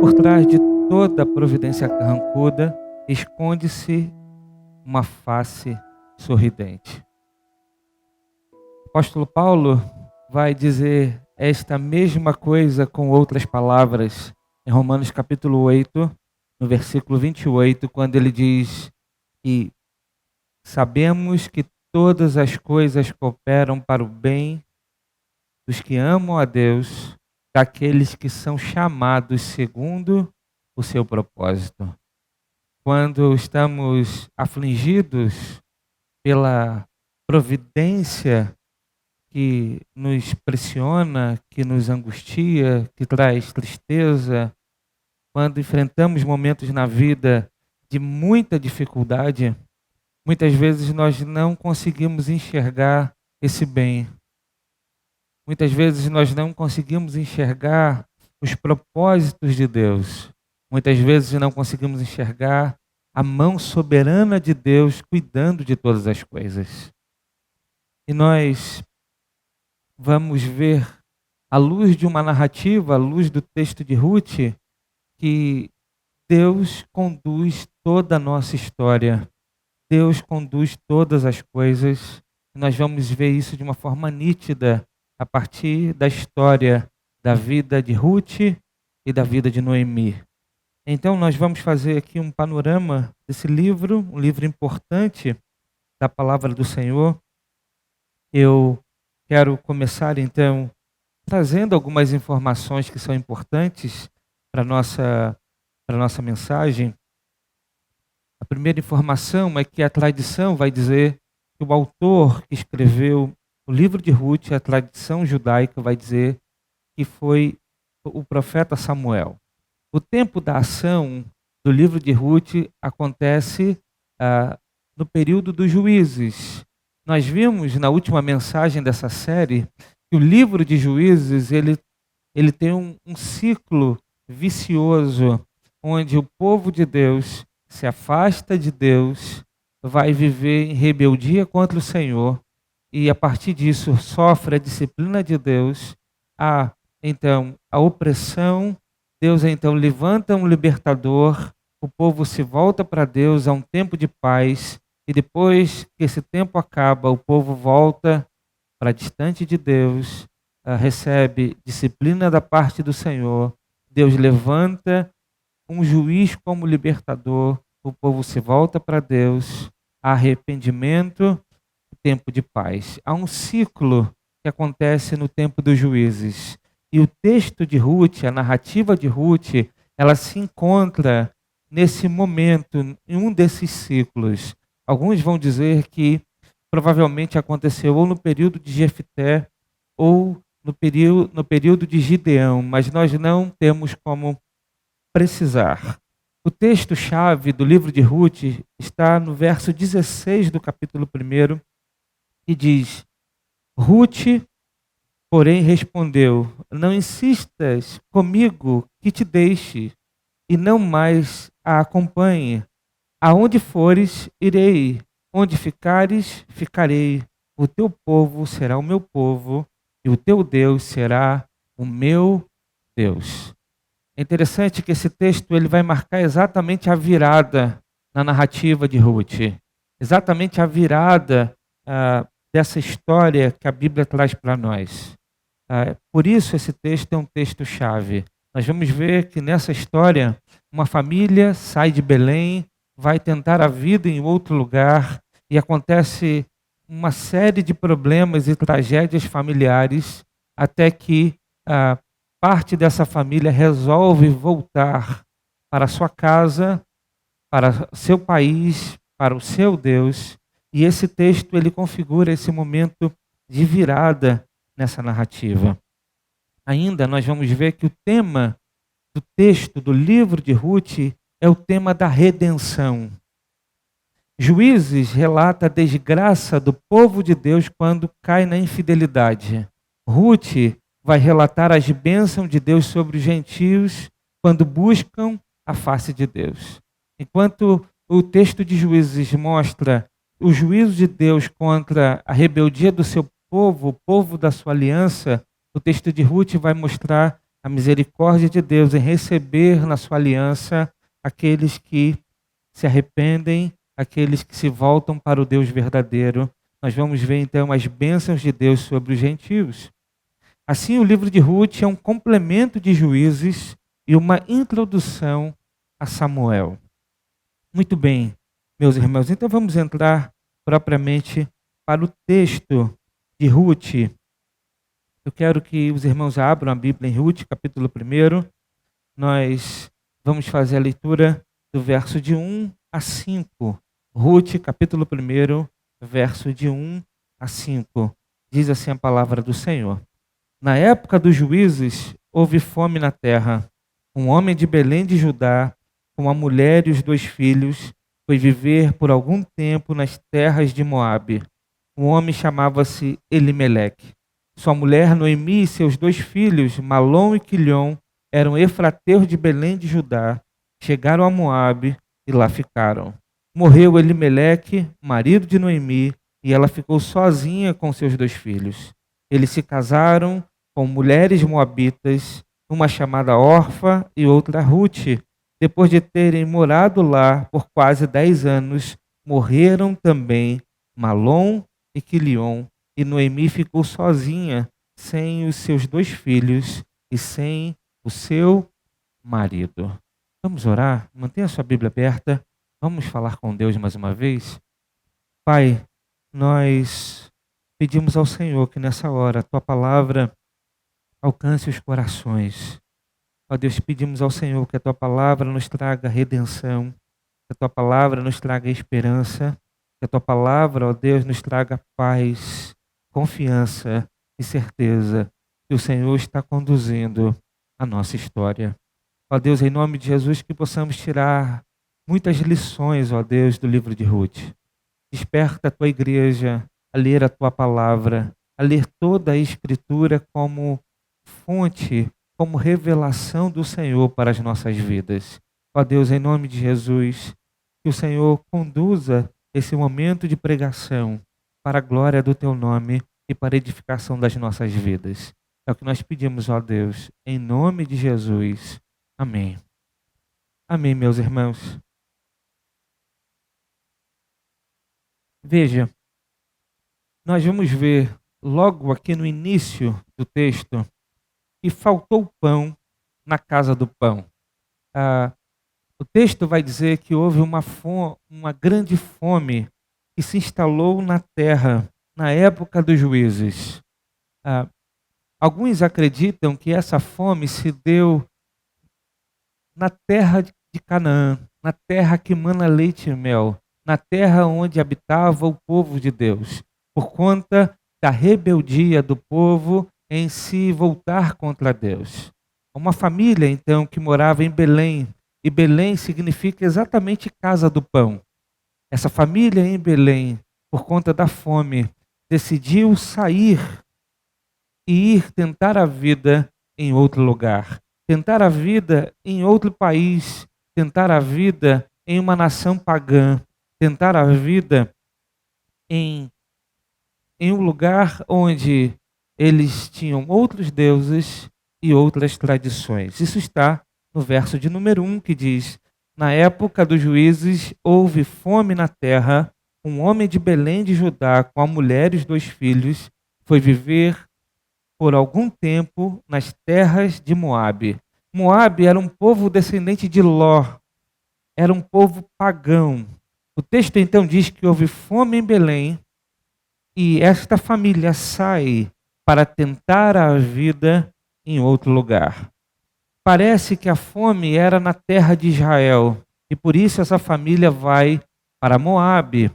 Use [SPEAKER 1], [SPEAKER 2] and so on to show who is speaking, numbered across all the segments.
[SPEAKER 1] Por trás de toda providência carrancuda, esconde-se uma face sorridente. O apóstolo Paulo vai dizer esta mesma coisa com outras palavras em Romanos capítulo 8, no versículo 28, quando ele diz que sabemos que todas as coisas cooperam para o bem dos que amam a Deus, daqueles que são chamados segundo o seu propósito. Quando estamos afligidos pela providência que nos pressiona, que nos angustia, que traz tristeza, quando enfrentamos momentos na vida de muita dificuldade, muitas vezes nós não conseguimos enxergar esse bem. Muitas vezes nós não conseguimos enxergar os propósitos de Deus. Muitas vezes não conseguimos enxergar a mão soberana de Deus cuidando de todas as coisas. E nós vamos ver, à luz de uma narrativa, à luz do texto de Ruth, que Deus conduz toda a nossa história. Deus conduz todas as coisas. E nós vamos ver isso de uma forma nítida a partir da história da vida de Ruth e da vida de Noemi. Então nós vamos fazer aqui um panorama desse livro, um livro importante da palavra do Senhor. Eu quero começar então trazendo algumas informações que são importantes para a nossa mensagem. A primeira informação é que a tradição vai dizer que o autor que escreveu o livro de Ruth, a tradição judaica vai dizer que foi o profeta Samuel. O tempo da ação do livro de Ruth acontece no período dos juízes. Nós vimos na última mensagem dessa série que o livro de Juízes ele tem um ciclo vicioso, onde o povo de Deus se afasta de Deus, vai viver em rebeldia contra o Senhor, e a partir disso sofre a disciplina de Deus, então a opressão. Deus então levanta um libertador, o povo se volta para Deus, há um tempo de paz, e depois que esse tempo acaba, o povo volta para distante de Deus, recebe disciplina da parte do Senhor, Deus levanta um juiz como libertador, o povo se volta para Deus, há arrependimento, tempo de paz. Há um ciclo que acontece no tempo dos juízes. E o texto de Ruth, a narrativa de Ruth, ela se encontra nesse momento, em um desses ciclos. Alguns vão dizer que provavelmente aconteceu ou no período de Jefté ou no período de Gideão, mas nós não temos como precisar. O texto-chave do livro de Ruth está no verso 16 do capítulo 1, que diz: Ruth, porém, respondeu: não insistas comigo que te deixe, e não mais a acompanhe. Aonde fores, irei. Onde ficares, ficarei. O teu povo será o meu povo, e o teu Deus será o meu Deus. É interessante que esse texto ele vai marcar exatamente a virada na narrativa de Ruth. Exatamente a virada dessa história que a Bíblia traz para nós. Por isso esse texto é um texto-chave. Nós vamos ver que nessa história, uma família sai de Belém, vai tentar a vida em outro lugar, e acontece uma série de problemas e tragédias familiares, até que parte dessa família resolve voltar para sua casa, para seu país, para o seu Deus. E esse texto ele configura esse momento de virada nessa narrativa. Ainda nós vamos ver que o tema do texto do livro de Ruth é o tema da redenção. Juízes relata a desgraça do povo de Deus quando cai na infidelidade. Ruth vai relatar as bênçãos de Deus sobre os gentios quando buscam a face de Deus. Enquanto o texto de Juízes mostra o juízo de Deus contra a rebeldia do seu povo, o povo da sua aliança, o texto de Ruth vai mostrar a misericórdia de Deus em receber na sua aliança aqueles que se arrependem, aqueles que se voltam para o Deus verdadeiro. Nós vamos ver então as bênçãos de Deus sobre os gentios. Assim, o livro de Ruth é um complemento de Juízes e uma introdução a Samuel. Muito bem, meus irmãos, então vamos entrar propriamente para o texto de Ruth. Eu quero que os irmãos abram a Bíblia em Ruth, capítulo 1. Nós vamos fazer a leitura do verso de 1 a 5. Ruth, capítulo 1, verso de 1 a 5. Diz assim a palavra do Senhor. Na época dos juízes, houve fome na terra. Um homem de Belém de Judá, com a mulher e os 2 filhos, foi viver por algum tempo nas terras de Moabe. O homem chamava-se Elimeleque. Sua mulher Noemi e seus 2 filhos, Malom e Quilion, eram efrateus de Belém de Judá. Chegaram a Moabe e lá ficaram. Morreu Elimeleque, marido de Noemi, e ela ficou sozinha com seus 2 filhos. Eles se casaram com mulheres moabitas, uma chamada Orfa e outra Ruth. Depois de terem morado lá por quase 10 anos, morreram também Malom e Quilion, e Noemi ficou sozinha, sem os seus 2 filhos e sem o seu marido. Vamos orar? Mantenha a sua Bíblia aberta. Vamos falar com Deus mais uma vez? Pai, nós pedimos ao Senhor que nessa hora a Tua palavra alcance os corações. Ó Deus, pedimos ao Senhor que a Tua palavra nos traga redenção, que a Tua palavra nos traga esperança, que a Tua palavra, ó Deus, nos traga paz, confiança e certeza que o Senhor está conduzindo a nossa história. Ó Deus, em nome de Jesus, que possamos tirar muitas lições, ó Deus, do livro de Ruth. Desperta a Tua igreja a ler a Tua palavra, a ler toda a Escritura como fonte, como revelação do Senhor para as nossas vidas. Ó Deus, em nome de Jesus, que o Senhor conduza esse momento de pregação para a glória do Teu nome e para a edificação das nossas vidas. É o que nós pedimos, ó Deus, em nome de Jesus. Amém. Amém, meus irmãos. Veja, nós vamos ver logo aqui no início do texto que faltou pão na casa do pão. O texto vai dizer que houve uma grande fome que se instalou na terra na época dos juízes. Alguns acreditam que essa fome se deu na terra de Canaã, na terra que mana leite e mel, na terra onde habitava o povo de Deus, por conta da rebeldia do povo em se voltar contra Deus. Uma família, então, que morava em Belém, e Belém significa exatamente casa do pão. Essa família em Belém, por conta da fome, decidiu sair e ir tentar a vida em outro lugar, tentar a vida em outro país, tentar a vida em uma nação pagã, tentar a vida em um lugar onde eles tinham outros deuses e outras tradições. Isso está no verso de número 1, que diz: na época dos juízes houve fome na terra, um homem de Belém de Judá, com a mulher e os 2 filhos, foi viver por algum tempo nas terras de Moabe. Moabe era um povo descendente de Ló, era um povo pagão. O texto então diz que houve fome em Belém e esta família sai para tentar a vida em outro lugar. Parece que a fome era na terra de Israel e por isso essa família vai para Moabe.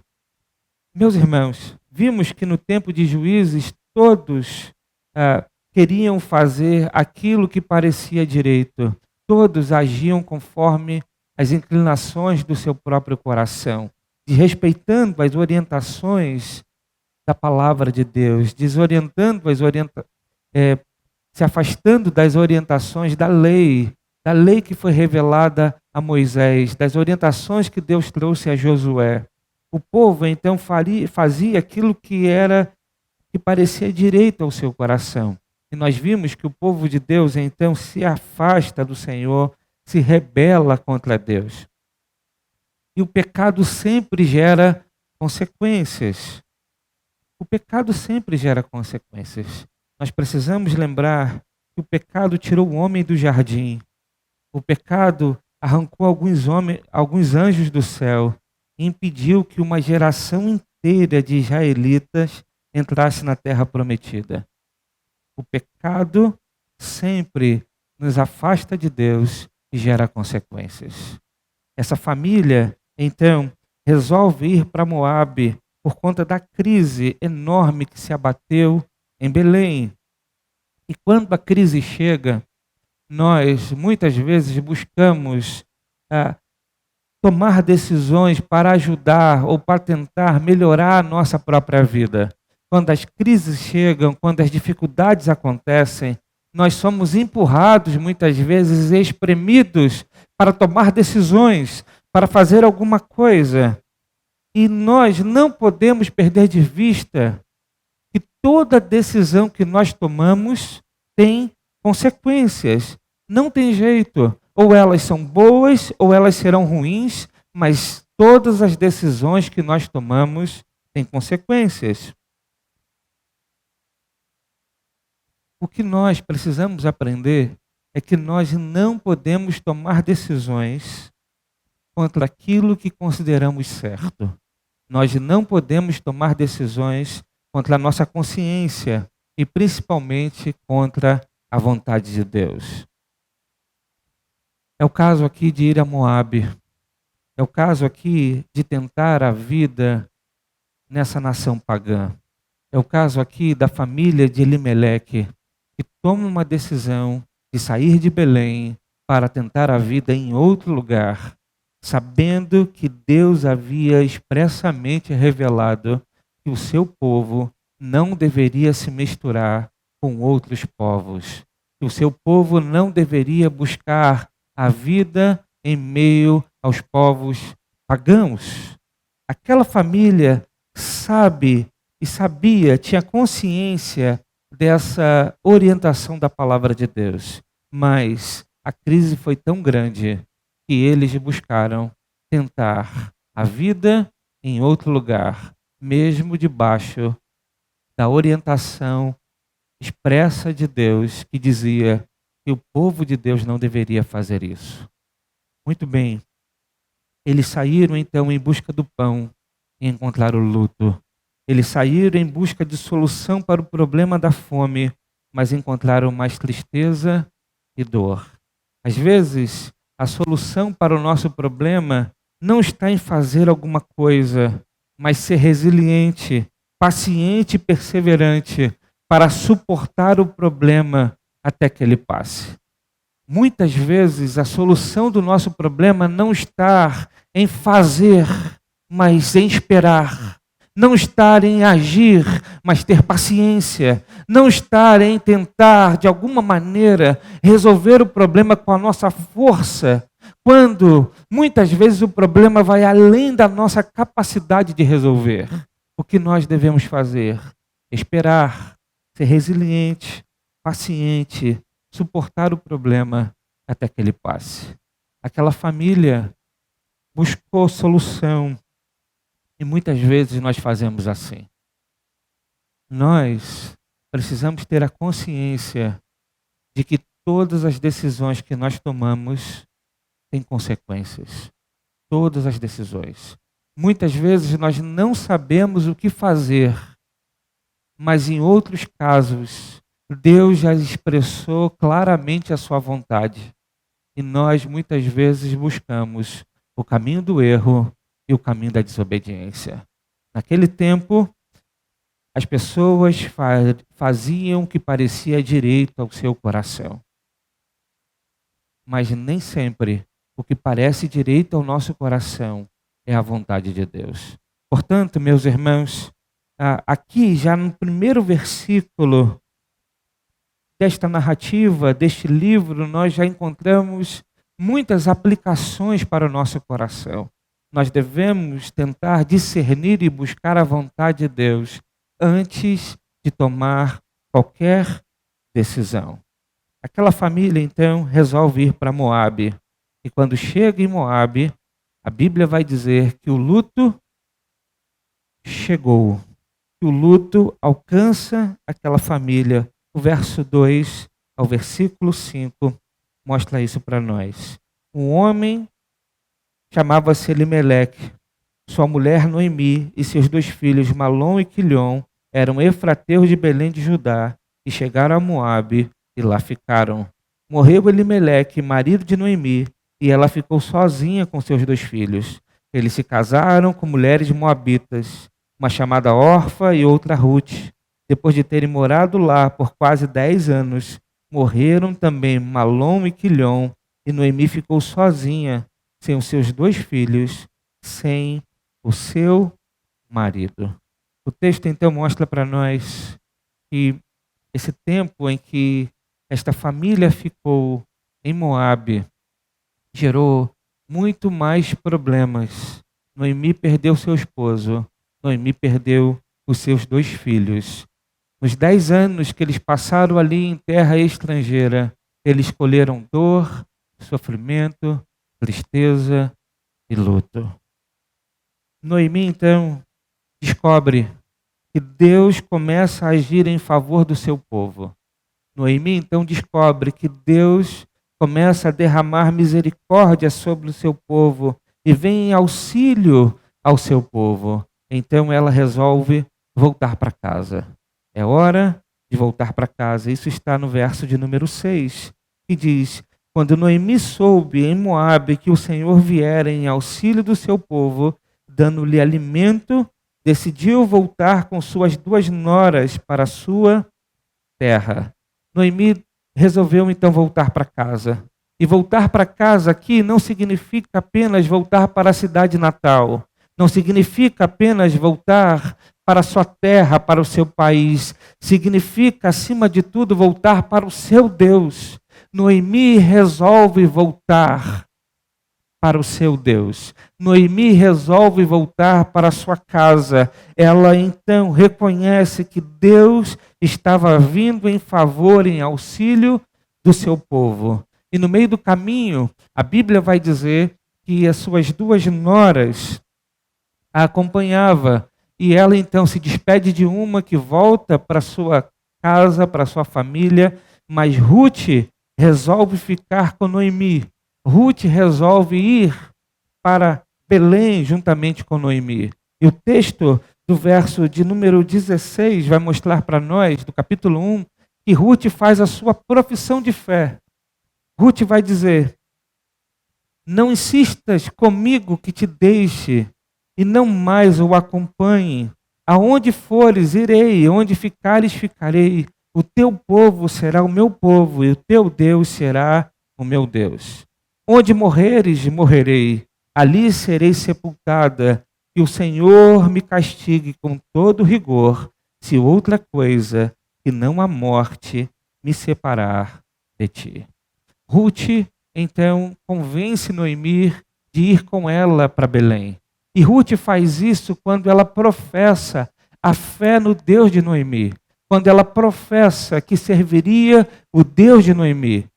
[SPEAKER 1] Meus irmãos, vimos que no tempo de Juízes todos queriam fazer aquilo que parecia direito. Todos agiam conforme as inclinações do seu próprio coração, desrespeitando as orientações da palavra de Deus, se afastando das orientações da lei que foi revelada a Moisés, das orientações que Deus trouxe a Josué. O povo então fazia aquilo que parecia direito ao seu coração. E nós vimos que o povo de Deus então se afasta do Senhor, se rebela contra Deus. E o pecado sempre gera consequências. O pecado sempre gera consequências. Nós precisamos lembrar que o pecado tirou o homem do jardim. O pecado arrancou alguns anjos do céu e impediu que uma geração inteira de israelitas entrasse na terra prometida. O pecado sempre nos afasta de Deus e gera consequências. Essa família, então, resolve ir para Moabe por conta da crise enorme que se abateu em Belém. E quando a crise chega, nós muitas vezes buscamos tomar decisões para ajudar ou para tentar melhorar a nossa própria vida. Quando as crises chegam, quando as dificuldades acontecem, nós somos empurrados muitas vezes, espremidos para tomar decisões, para fazer alguma coisa. E nós não podemos perder de vista que toda decisão que nós tomamos tem consequências. Não tem jeito. Ou elas são boas ou elas serão ruins, mas todas as decisões que nós tomamos têm consequências. O que nós precisamos aprender é que nós não podemos tomar decisões contra aquilo que consideramos certo. Nós não podemos tomar decisões contra a nossa consciência e principalmente contra a vontade de Deus. É o caso aqui de ir a Moabe. É o caso aqui de tentar a vida nessa nação pagã. É o caso aqui da família de Elimeleque, que toma uma decisão de sair de Belém para tentar a vida em outro lugar, sabendo que Deus havia expressamente revelado que o seu povo não deveria se misturar com outros povos, que o seu povo não deveria buscar a vida em meio aos povos pagãos. Aquela família sabe e sabia, tinha consciência dessa orientação da palavra de Deus, mas a crise foi tão grande que eles buscaram tentar a vida em outro lugar, mesmo debaixo da orientação expressa de Deus, que dizia que o povo de Deus não deveria fazer isso. Muito bem, eles saíram então em busca do pão e encontraram o luto. Eles saíram em busca de solução para o problema da fome, mas encontraram mais tristeza e dor. Às vezes, a solução para o nosso problema não está em fazer alguma coisa, mas ser resiliente, paciente e perseverante para suportar o problema até que ele passe. Muitas vezes a solução do nosso problema não está em fazer, mas em esperar. Não estar em agir, mas ter paciência. Não estar em tentar, de alguma maneira, resolver o problema com a nossa força, quando muitas vezes o problema vai além da nossa capacidade de resolver. O que nós devemos fazer? Esperar, ser resiliente, paciente, suportar o problema até que ele passe. Aquela família buscou solução e muitas vezes nós fazemos assim. Nós precisamos ter a consciência de que todas as decisões que nós tomamos têm consequências. Todas as decisões. Muitas vezes nós não sabemos o que fazer, mas em outros casos, Deus já expressou claramente a sua vontade. E nós muitas vezes buscamos o caminho do erro e o caminho da desobediência. Naquele tempo, as pessoas faziam o que parecia direito ao seu coração. Mas nem sempre o que parece direito ao nosso coração é a vontade de Deus. Portanto, meus irmãos, aqui já no primeiro versículo desta narrativa, deste livro, nós já encontramos muitas aplicações para o nosso coração. Nós devemos tentar discernir e buscar a vontade de Deus antes de tomar qualquer decisão. Aquela família, então, resolve ir para Moabe. E quando chega em Moabe, a Bíblia vai dizer que o luto chegou, que o luto alcança aquela família. O verso 2 ao versículo 5 mostra isso para nós. Um homem chamava-se Elimeleque, sua mulher Noemi e seus 2 filhos Malom e Quilion eram efrateus de Belém de Judá e chegaram a Moabe e lá ficaram. Morreu Elimeleque, marido de Noemi, e ela ficou sozinha com seus 2 filhos. Eles se casaram com mulheres moabitas, uma chamada Orfa e outra Ruth. Depois de terem morado lá por quase 10 anos, morreram também Malom e Quilion, e Noemi ficou sozinha, sem os seus 2 filhos, sem o seu marido. O texto então mostra para nós que esse tempo em que esta família ficou em Moabe gerou muito mais problemas. Noemi perdeu seu esposo, Noemi perdeu os seus 2 filhos. Nos 10 anos que eles passaram ali em terra estrangeira, eles escolheram dor, sofrimento, tristeza e luto. Noemi, então, descobre que Deus começa a agir em favor do seu povo. Noemi, então, descobre que Deus começa a derramar misericórdia sobre o seu povo e vem em auxílio ao seu povo. Então, ela resolve voltar para casa. É hora de voltar para casa. Isso está no verso de número 6, que diz: quando Noemi soube em Moabe que o Senhor viera em auxílio do seu povo, dando-lhe alimento, decidiu voltar com suas 2 noras para a sua terra. Noemi resolveu então voltar para casa. E voltar para casa aqui não significa apenas voltar para a cidade natal. Não significa apenas voltar para a sua terra, para o seu país. Significa, acima de tudo, voltar para o seu Deus. Noemi resolve voltar para o seu Deus. Noemi resolve voltar para a sua casa. Ela então reconhece que Deus estava vindo em favor, em auxílio do seu povo. E no meio do caminho, a Bíblia vai dizer que as suas 2 noras a acompanhava. E ela então se despede de uma que volta para sua casa, para sua família, mas Ruth resolve ficar com Noemi. Ruth resolve ir para Belém juntamente com Noemi. E o texto do verso de número 16 vai mostrar para nós, do capítulo 1, que Ruth faz a sua profissão de fé. Ruth vai dizer: não insistas comigo que te deixe e não mais o acompanhe. Aonde fores, irei, onde ficares, ficarei. O teu povo será o meu povo e o teu Deus será o meu Deus. Onde morreres, morrerei, ali serei sepultada, e o Senhor me castigue com todo rigor, se outra coisa que não a morte me separar de ti. Ruth, então, convence Noemi de ir com ela para Belém. E Ruth faz isso quando ela professa a fé no Deus de Noemi, quando ela professa que serviria o Deus de Noemi,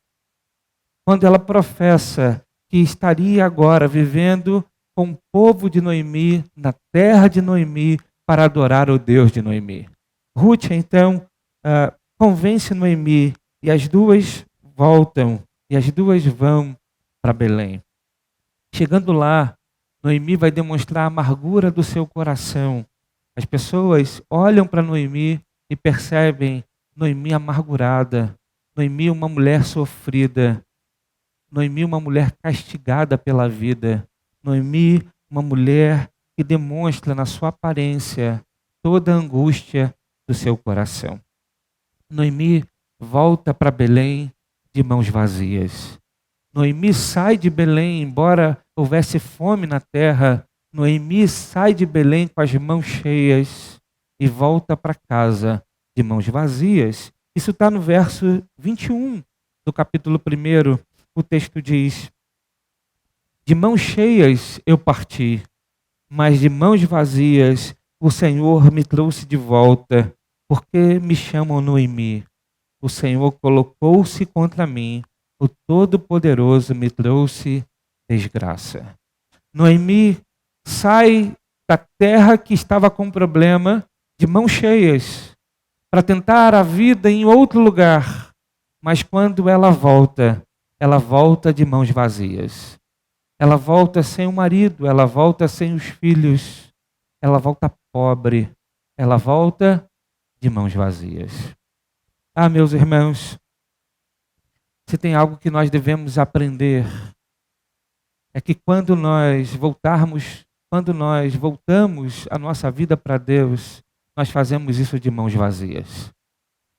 [SPEAKER 1] quando ela professa que estaria agora vivendo com o povo de Noemi, na terra de Noemi, para adorar o Deus de Noemi. Ruth, então, convence Noemi e as 2 voltam e as 2 vão para Belém. Chegando lá, Noemi vai demonstrar a amargura do seu coração. As pessoas olham para Noemi e percebem Noemi amargurada, Noemi uma mulher sofrida, Noemi uma mulher castigada pela vida, Noemi uma mulher que demonstra na sua aparência toda a angústia do seu coração. Noemi volta para Belém de mãos vazias. Noemi sai de Belém, embora houvesse fome na terra, Noemi sai de Belém com as mãos cheias e volta para casa de mãos vazias. Isso está no verso 21 do capítulo 1. O texto diz: de mãos cheias eu parti, mas de mãos vazias o Senhor me trouxe de volta, porque me chamam Noemi. o Senhor colocou-se contra mim, o Todo-Poderoso me trouxe desgraça. Noemi sai da terra que estava com problema, de mãos cheias, para tentar a vida em outro lugar. Mas quando ela volta de mãos vazias. Ela volta sem o marido, ela volta sem os filhos, ela volta pobre, ela volta de mãos vazias. Ah, meus irmãos, se tem algo que nós devemos aprender, é que quando nós voltamos a nossa vida para Deus, nós fazemos isso de mãos vazias.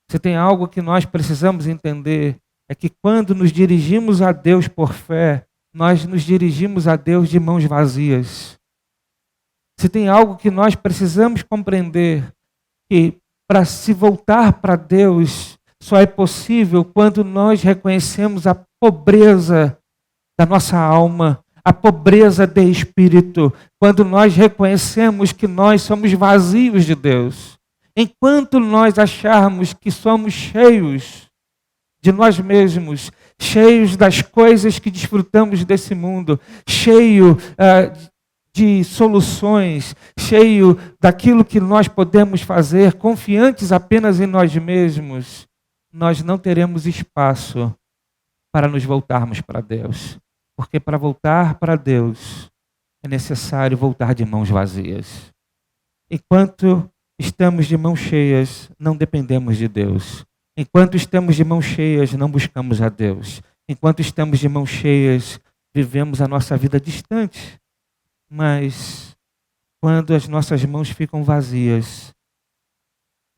[SPEAKER 1] Se tem algo que nós precisamos entender, é que quando nos dirigimos a Deus por fé, nós nos dirigimos a Deus de mãos vazias. Se tem algo que nós precisamos compreender, que para se voltar para Deus, só é possível quando nós reconhecemos a pobreza da nossa alma, a pobreza de espírito, quando nós reconhecemos que nós somos vazios de Deus. Enquanto nós acharmos que somos cheios de nós mesmos, cheios das coisas que desfrutamos desse mundo, cheio de soluções, cheio daquilo que nós podemos fazer, confiantes apenas em nós mesmos, nós não teremos espaço para nos voltarmos para Deus. Porque para voltar para Deus é necessário voltar de mãos vazias. Enquanto estamos de mãos cheias, não dependemos de Deus. Enquanto estamos de mãos cheias, não buscamos a Deus. Enquanto estamos de mãos cheias, vivemos a nossa vida distante. Mas quando as nossas mãos ficam vazias,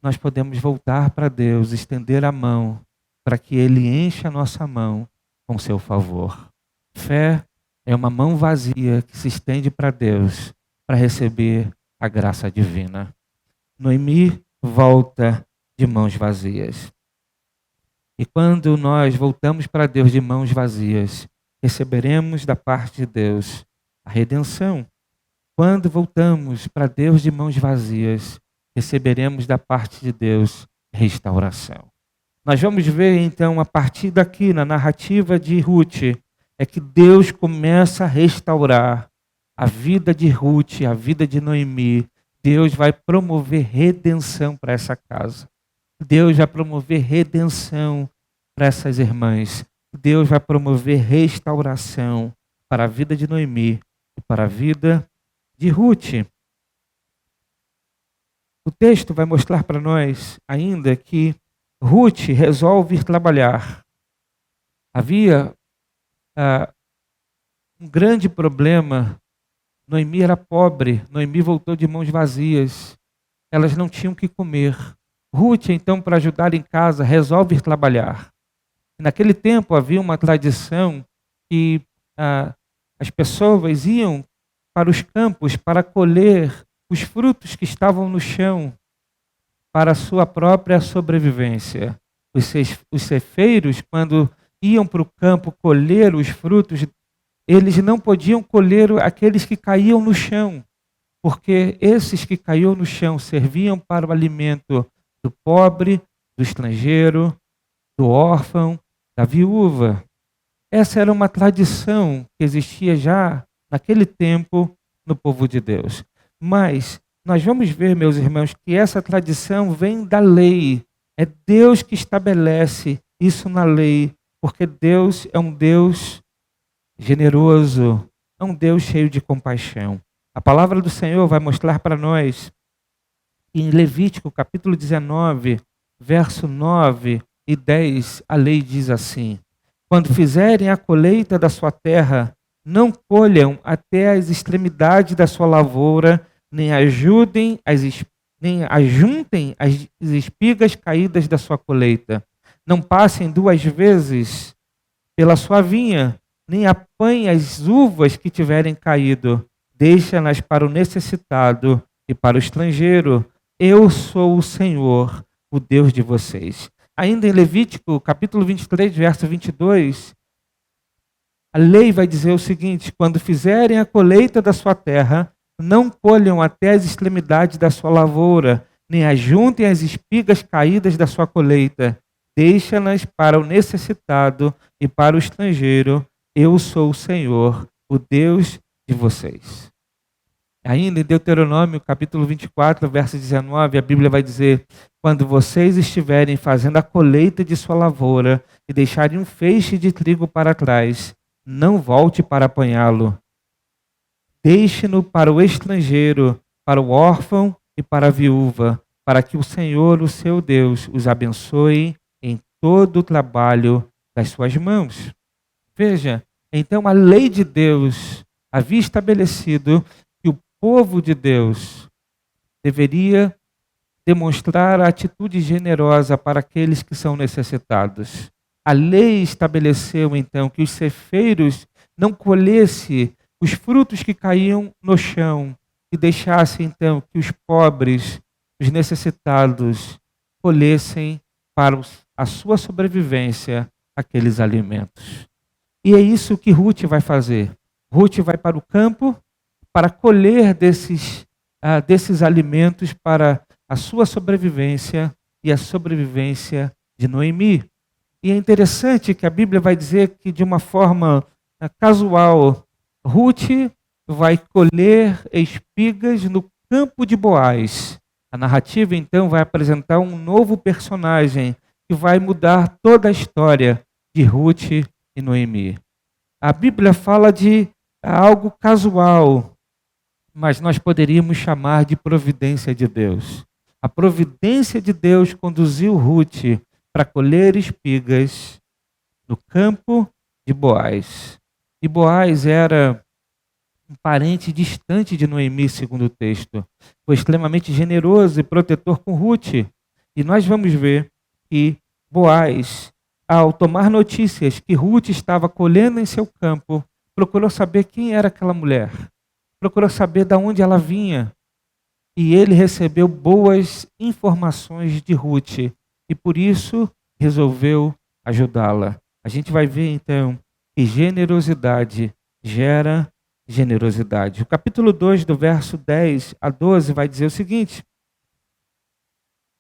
[SPEAKER 1] nós podemos voltar para Deus, estender a mão, para que Ele encha a nossa mão com seu favor. Fé é uma mão vazia que se estende para Deus para receber a graça divina. Noemi volta de mãos vazias. E quando nós voltamos para Deus de mãos vazias, receberemos da parte de Deus a redenção. Quando voltamos para Deus de mãos vazias, receberemos da parte de Deus restauração. Nós vamos ver então a partir daqui na narrativa de Ruth, é que Deus começa a restaurar a vida de Ruth, a vida de Noemi. Deus vai promover redenção para essa casa. Deus vai promover redenção para essas irmãs. Deus vai promover restauração para a vida de Noemi e para a vida de Ruth. O texto vai mostrar para nós ainda que Ruth resolve ir trabalhar. Havia um grande problema. Noemi era pobre, Noemi voltou de mãos vazias. Elas não tinham o que comer. Ruth, então, para ajudar em casa, resolve ir trabalhar. Naquele tempo havia uma tradição que as pessoas iam para os campos para colher os frutos que estavam no chão para a sua própria sobrevivência. Os cefeiros, quando iam para o campo colher os frutos, eles não podiam colher aqueles que caíam no chão, porque esses que caíam no chão serviam para o alimento do pobre, do estrangeiro, do órfão, da viúva. Essa era uma tradição que existia já naquele tempo no povo de Deus. Mas nós vamos ver, meus irmãos, que essa tradição vem da lei. É Deus que estabelece isso na lei, porque Deus é um Deus generoso, é um Deus cheio de compaixão. A palavra do Senhor vai mostrar para nós, em Levítico capítulo 19, verso 9 e 10, a lei diz assim: quando fizerem a colheita da sua terra, não colham até as extremidades da sua lavoura, nem ajuntem as espigas caídas da sua colheita. Não passem 2 vezes pela sua vinha, nem apanhem as uvas que tiverem caído. Deixa-nas para o necessitado e para o estrangeiro. Eu sou o Senhor, o Deus de vocês. Ainda em Levítico, capítulo 23, verso 22, a lei vai dizer o seguinte: quando fizerem a colheita da sua terra, não colham até as extremidades da sua lavoura, nem ajuntem as espigas caídas da sua colheita. deixa-nas para o necessitado e para o estrangeiro. Eu sou o Senhor, o Deus de vocês. Ainda em Deuteronômio, capítulo 24, verso 19, a Bíblia vai dizer: quando vocês estiverem fazendo a colheita de sua lavoura e deixarem um feixe de trigo para trás, não volte para apanhá-lo. Deixe-no para o estrangeiro, para o órfão e para a viúva, para que o Senhor, o seu Deus, os abençoe em todo o trabalho das suas mãos. Veja, então a lei de Deus havia estabelecido que o povo de Deus deveria demonstrar a atitude generosa para aqueles que são necessitados. A lei estabeleceu então que os ceifeiros não colhessem os frutos que caíam no chão e deixassem então que os pobres, os necessitados, colhessem para a sua sobrevivência aqueles alimentos. E é isso que Ruth vai fazer. Ruth vai para o campo para colher desses alimentos para a sua sobrevivência e a sobrevivência de Noemi. E é interessante que a Bíblia vai dizer que, de uma forma casual, Ruth vai colher espigas no campo de Boaz. A narrativa, então, vai apresentar um novo personagem que vai mudar toda a história de Ruth e Noemi. A Bíblia fala de algo casual, mas nós poderíamos chamar de providência de Deus. A providência de Deus conduziu Ruth para colher espigas no campo de Boaz. E Boaz era um parente distante de Noemi, segundo o texto. Foi extremamente generoso e protetor com Ruth. E nós vamos ver que Boaz, ao tomar notícias que Ruth estava colhendo em seu campo, procurou saber quem era aquela mulher. Procurou saber de onde ela vinha. E ele recebeu boas informações de Ruth. E por isso resolveu ajudá-la. A gente vai ver então que generosidade gera generosidade. O capítulo 2, do verso 10 a 12, vai dizer o seguinte: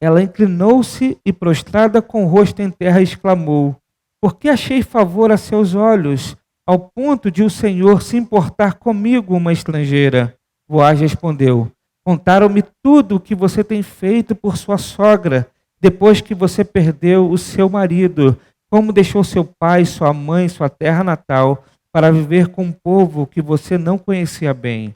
[SPEAKER 1] ela inclinou-se e, prostrada com o rosto em terra, exclamou: por que achei favor a seus olhos, ao ponto de o Senhor se importar comigo, uma estrangeira? Boaz respondeu: contaram-me tudo o que você tem feito por sua sogra, depois que você perdeu o seu marido, como deixou seu pai, sua mãe, sua terra natal, para viver com um povo que você não conhecia bem.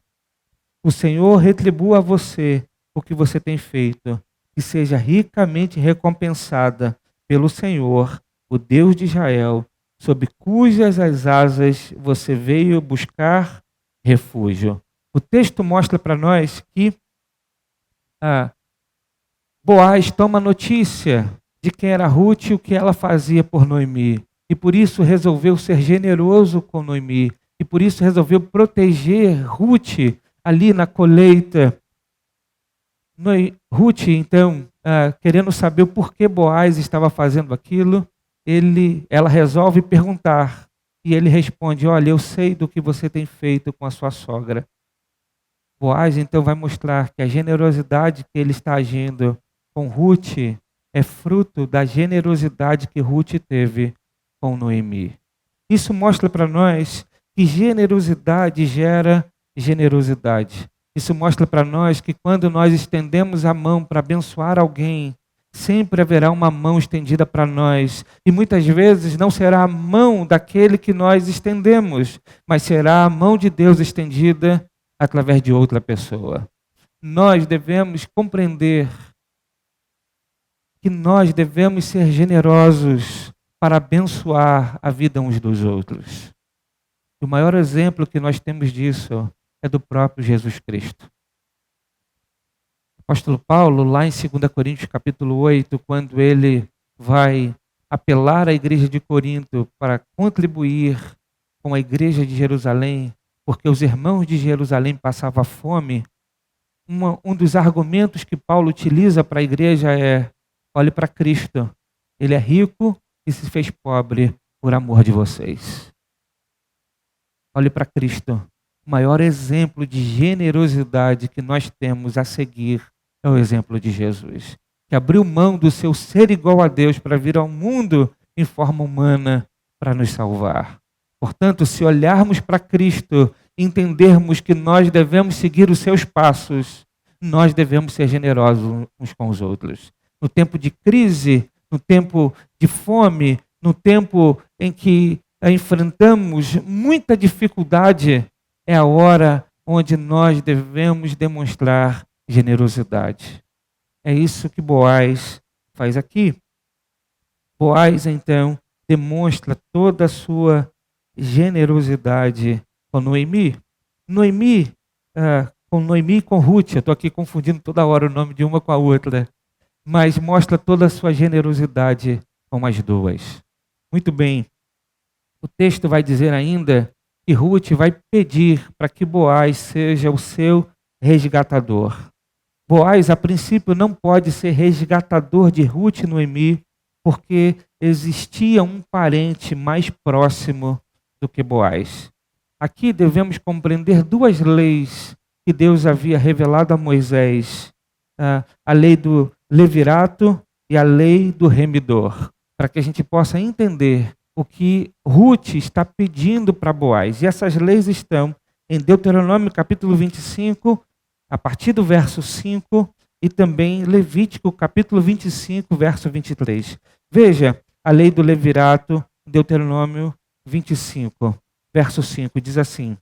[SPEAKER 1] O Senhor retribua a você o que você tem feito, e seja ricamente recompensada pelo Senhor, o Deus de Israel, sob cujas as asas você veio buscar refúgio. O texto mostra para nós que Boaz toma notícia de quem era Ruth e o que ela fazia por Noemi. E por isso resolveu ser generoso com Noemi. E por isso resolveu proteger Ruth ali na colheita. Ruth, então, querendo saber o porquê Boaz estava fazendo aquilo, ela resolve perguntar. E ele responde: olha, eu sei do que você tem feito com a sua sogra. Boaz, então, vai mostrar que a generosidade que ele está agindo com Ruth é fruto da generosidade que Ruth teve com Noemi. Isso mostra para nós que generosidade gera generosidade. Isso mostra para nós que quando nós estendemos a mão para abençoar alguém, sempre haverá uma mão estendida para nós. E muitas vezes não será a mão daquele que nós estendemos, mas será a mão de Deus estendida através de outra pessoa. Nós devemos compreender que nós devemos ser generosos para abençoar a vida uns dos outros. E o maior exemplo que nós temos disso é do próprio Jesus Cristo. O apóstolo Paulo, lá em 2 Coríntios capítulo 8, quando ele vai apelar à igreja de Corinto para contribuir com a igreja de Jerusalém, porque os irmãos de Jerusalém passavam fome, um dos argumentos que Paulo utiliza para a igreja é: olhe para Cristo, ele é rico e se fez pobre por amor de vocês. Olhe para Cristo. O maior exemplo de generosidade que nós temos a seguir é o exemplo de Jesus. que abriu mão do seu ser igual a Deus para vir ao mundo em forma humana para nos salvar. Portanto, se olharmos para Cristo, entendermos que nós devemos seguir os seus passos, nós devemos ser generosos uns com os outros. No tempo de crise, no tempo de fome, no tempo em que enfrentamos muita dificuldade, é a hora onde nós devemos demonstrar generosidade. É isso que Boaz faz aqui. Boaz, então, demonstra toda a sua generosidade com Noemi. Com Noemi e com Ruth, eu estou aqui confundindo toda hora o nome de uma com a outra, mas mostra toda a sua generosidade com as duas. Muito bem, o texto vai dizer ainda que Ruth vai pedir para que Boaz seja o seu resgatador. Boaz, a princípio, não pode ser resgatador de Ruth e Noemi, porque existia um parente mais próximo do que Boaz. Aqui devemos compreender duas leis que Deus havia revelado a Moisés, a lei do levirato e a lei do remidor, para que a gente possa entender o que Ruth está pedindo para Boaz. E essas leis estão em Deuteronômio capítulo 25, a partir do verso 5, e também Levítico capítulo 25, verso 23. Veja a lei do levirato, Deuteronômio 25, verso 5, diz assim: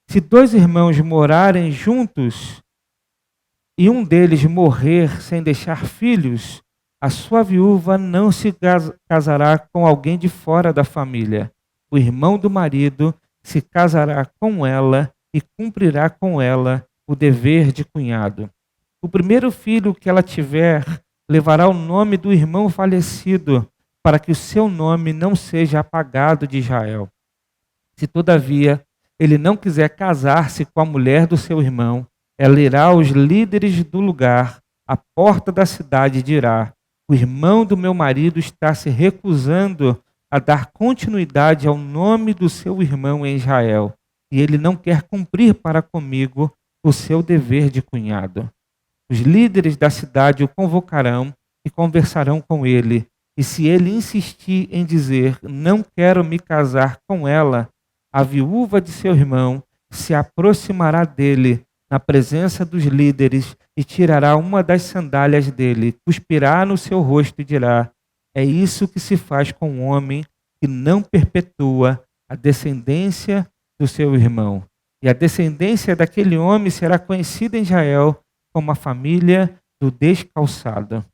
[SPEAKER 1] se dois irmãos morarem juntos e um deles morrer sem deixar filhos, a sua viúva não se casará com alguém de fora da família. O irmão do marido se casará com ela e cumprirá com ela o dever de cunhado. O primeiro filho que ela tiver levará o nome do irmão falecido, para que o seu nome não seja apagado de Israel. Se, todavia, ele não quiser casar-se com a mulher do seu irmão, ela irá aos líderes do lugar, à porta da cidade, e dirá: o irmão do meu marido está se recusando a dar continuidade ao nome do seu irmão em Israel, e ele não quer cumprir para comigo o seu dever de cunhado. Os líderes da cidade o convocarão e conversarão com ele, e se ele insistir em dizer: não quero me casar com ela, a viúva de seu irmão se aproximará dele na presença dos líderes e tirará uma das sandálias dele, cuspirá no seu rosto e dirá: é isso que se faz com um homem que não perpetua a descendência do seu irmão. E a descendência daquele homem será conhecida em Israel como a família do descalçado.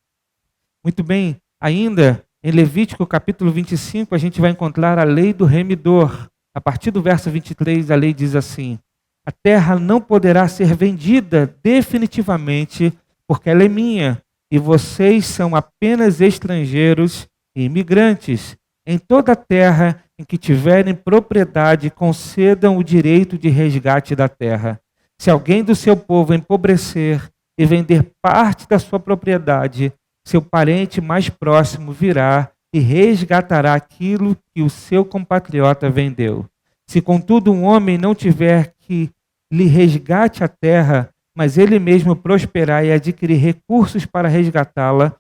[SPEAKER 1] Muito bem, ainda em Levítico capítulo 25, a gente vai encontrar a lei do remidor. A partir do verso 23, a lei diz assim: a terra não poderá ser vendida definitivamente, porque ela é minha, e vocês são apenas estrangeiros e imigrantes. Em toda a terra em que tiverem propriedade, concedam o direito de resgate da terra. Se alguém do seu povo empobrecer e vender parte da sua propriedade, seu parente mais próximo virá e resgatará aquilo que o seu compatriota vendeu. Se, contudo, um homem não tiver que lhe resgate a terra, mas ele mesmo prosperar e adquirir recursos para resgatá-la,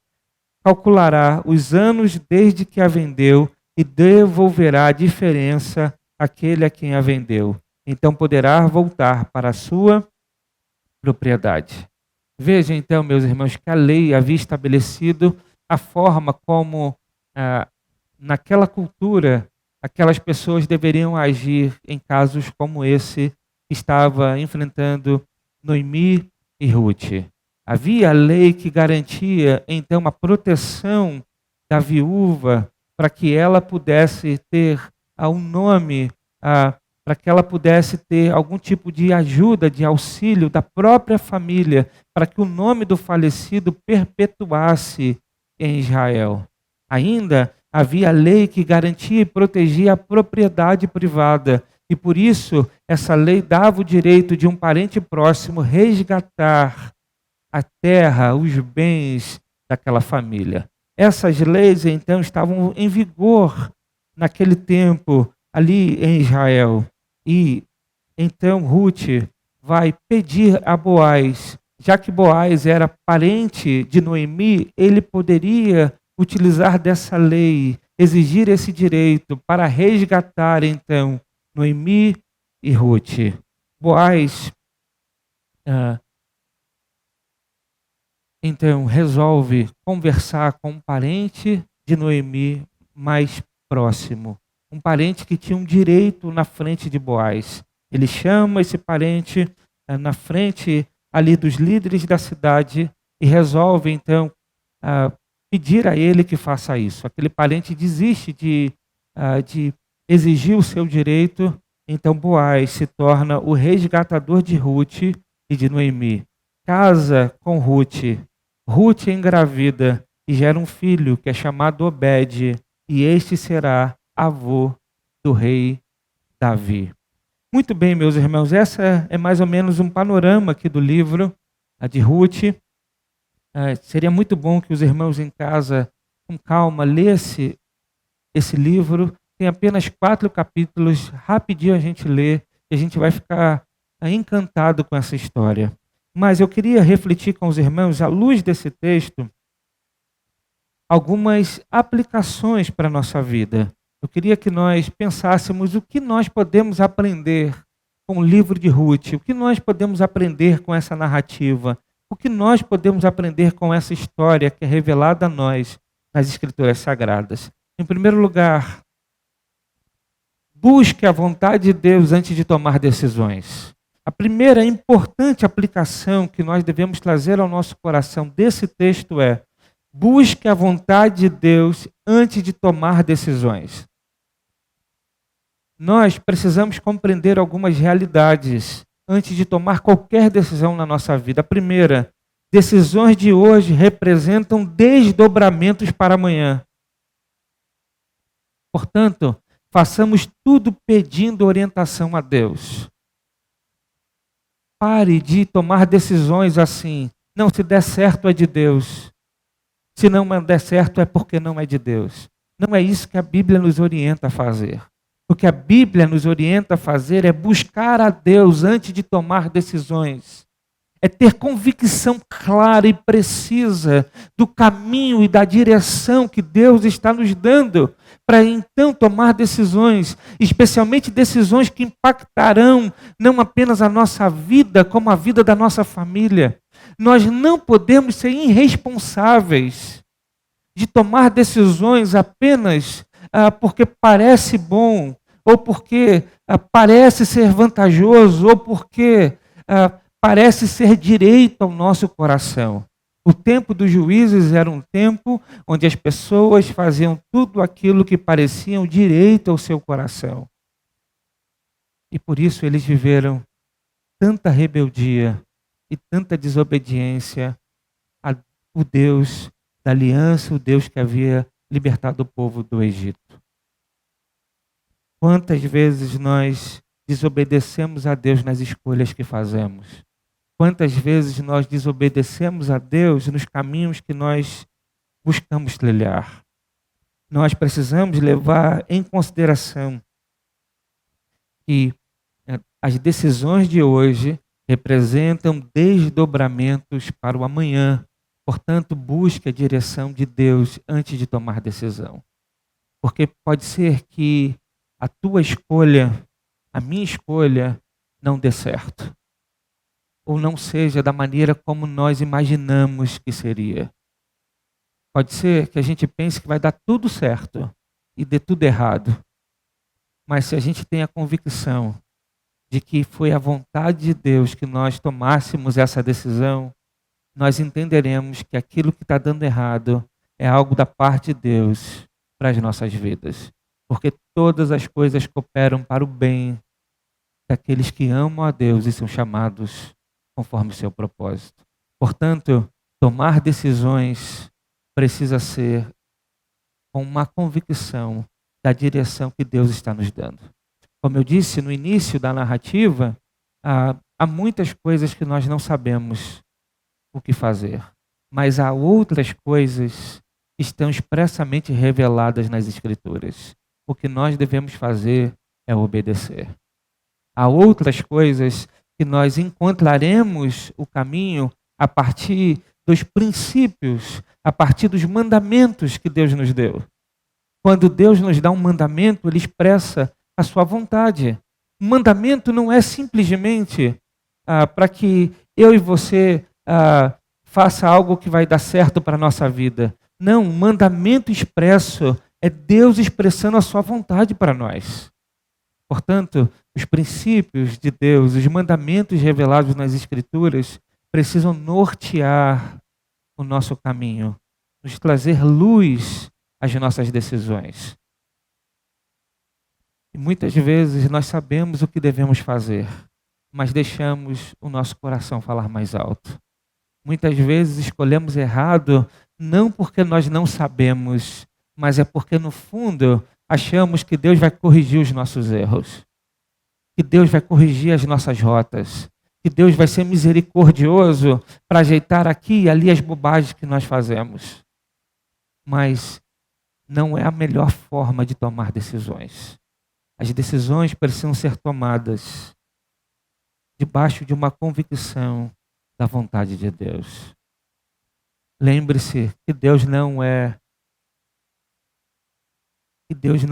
[SPEAKER 1] calculará os anos desde que a vendeu e devolverá a diferença àquele a quem a vendeu. Então poderá voltar para a sua propriedade. Veja então, meus irmãos, que a lei havia estabelecido a forma como, naquela cultura, aquelas pessoas deveriam agir em casos como esse que estava enfrentando Noemi e Ruth. Havia a lei que garantia, então, a proteção da viúva para que ela pudesse ter um nome, para que ela pudesse ter algum tipo de ajuda, de auxílio da própria família, para que o nome do falecido perpetuasse em Israel. Ainda havia a lei que garantia e protegia a propriedade privada, e por isso essa lei dava o direito de um parente próximo resgatar a terra, os bens daquela família. Essas leis, então, estavam em vigor naquele tempo, ali em Israel. E então Ruth vai pedir a Boaz já que Boaz era parente de Noemi, ele poderia utilizar dessa lei, exigir esse direito para resgatar, então, Noemi e Ruth. Boaz, então, resolve conversar com um parente de Noemi mais próximo, um parente que tinha um direito na frente de Boaz. Ele chama esse parente na frente ali dos líderes da cidade e resolve, então, pedir a ele que faça isso. Aquele parente desiste de exigir o seu direito, então Boaz se torna o resgatador de Ruth e de Noemi. Casa com Ruth. Ruth engravida e gera um filho que é chamado Obed, e este será avô do rei Davi. Muito bem, meus irmãos, essa é mais ou menos um panorama aqui do livro, a de Ruth. Seria muito bom que os irmãos em casa, com calma, lessem esse livro. Tem apenas 4 capítulos, rapidinho a gente lê, e a gente vai ficar encantado com essa história. Mas eu queria refletir com os irmãos, à luz desse texto, algumas aplicações para a nossa vida. Eu queria que nós pensássemos o que nós podemos aprender com o livro de Ruth, o que nós podemos aprender com essa narrativa, o que nós podemos aprender com essa história que é revelada a nós nas Escrituras Sagradas. Em primeiro lugar, busque a vontade de Deus antes de tomar decisões. A primeira importante aplicação que nós devemos trazer ao nosso coração desse texto é: busque a vontade de Deus antes de tomar decisões. Nós precisamos compreender algumas realidades antes de tomar qualquer decisão na nossa vida. A primeira, decisões de hoje representam desdobramentos para amanhã. Portanto, façamos tudo pedindo orientação a Deus. Pare de tomar decisões assim. Não, se der certo é de Deus. Se não der certo é porque não é de Deus. Não é isso que a Bíblia nos orienta a fazer. O que a Bíblia nos orienta a fazer é buscar a Deus antes de tomar decisões. É ter convicção clara e precisa do caminho e da direção que Deus está nos dando para então tomar decisões, especialmente decisões que impactarão não apenas a nossa vida, como a vida da nossa família. Nós não podemos ser irresponsáveis de tomar decisões apenas porque parece bom, ou porque parece ser vantajoso, ou porque parece ser direito ao nosso coração. O tempo dos juízes era um tempo onde as pessoas faziam tudo aquilo que parecia direito ao seu coração. E por isso eles viveram tanta rebeldia e tanta desobediência ao Deus da aliança, o Deus que havia libertado o povo do Egito. Quantas vezes nós desobedecemos a Deus nas escolhas que fazemos? Quantas vezes nós desobedecemos a Deus nos caminhos que nós buscamos trilhar? Nós precisamos levar em consideração que as decisões de hoje representam desdobramentos para o amanhã. Portanto, busque a direção de Deus antes de tomar decisão. Porque pode ser que a tua escolha, a minha escolha, não dê certo. Ou não seja da maneira como nós imaginamos que seria. Pode ser que a gente pense que vai dar tudo certo e dê tudo errado. Mas se a gente tem a convicção de que foi a vontade de Deus que nós tomássemos essa decisão, nós entenderemos que aquilo que está dando errado é algo da parte de Deus para as nossas vidas. Porque todas as coisas cooperam para o bem daqueles que amam a Deus e são chamados conforme o seu propósito. Portanto, tomar decisões precisa ser com uma convicção da direção que Deus está nos dando. Como eu disse no início da narrativa, há muitas coisas que nós não sabemos o que fazer, mas há outras coisas que estão expressamente reveladas nas Escrituras. O que nós devemos fazer é obedecer. Há outras coisas que nós encontraremos o caminho a partir dos princípios, a partir dos mandamentos que Deus nos deu. Quando Deus nos dá um mandamento, Ele expressa a sua vontade. O mandamento não é simplesmente para que eu e você faça algo que vai dar certo para a nossa vida. Não, o mandamento expresso é Deus expressando a sua vontade para nós. Portanto, os princípios de Deus, os mandamentos revelados nas Escrituras, precisam nortear o nosso caminho, nos trazer luz às nossas decisões. E muitas vezes nós sabemos o que devemos fazer, mas deixamos o nosso coração falar mais alto. Muitas vezes escolhemos errado, não porque nós não sabemos, mas é porque no fundo achamos que Deus vai corrigir os nossos erros, que Deus vai corrigir as nossas rotas, que Deus vai ser misericordioso para ajeitar aqui e ali as bobagens que nós fazemos. Mas não é a melhor forma de tomar decisões. As decisões precisam ser tomadas debaixo de uma convicção da vontade de Deus. Lembre-se que Deus não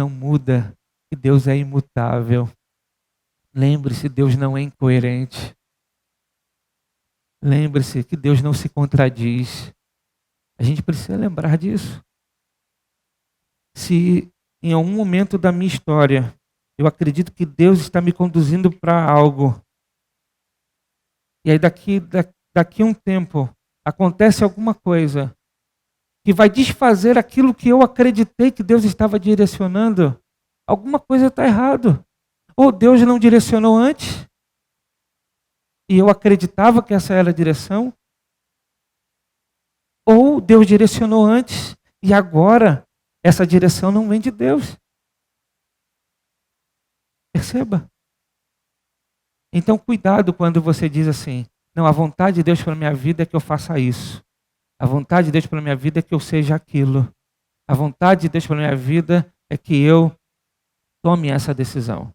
[SPEAKER 1] muda, que Deus é imutável. Lembre-se, Deus não é incoerente. Lembre-se que Deus não se contradiz. A gente precisa lembrar disso. Se em algum momento da minha história eu acredito que Deus está me conduzindo para algo, e aí daqui a um tempo acontece alguma coisa que vai desfazer aquilo que eu acreditei que Deus estava direcionando, alguma coisa está errado. Ou Deus não direcionou antes, e eu acreditava que essa era a direção, ou Deus direcionou antes, e agora essa direção não vem de Deus. Perceba? Então cuidado quando você diz assim, não, a vontade de Deus para a minha vida é que eu faça isso. A vontade de Deus para a minha vida é que eu seja aquilo. A vontade de Deus para a minha vida é que eu tome essa decisão.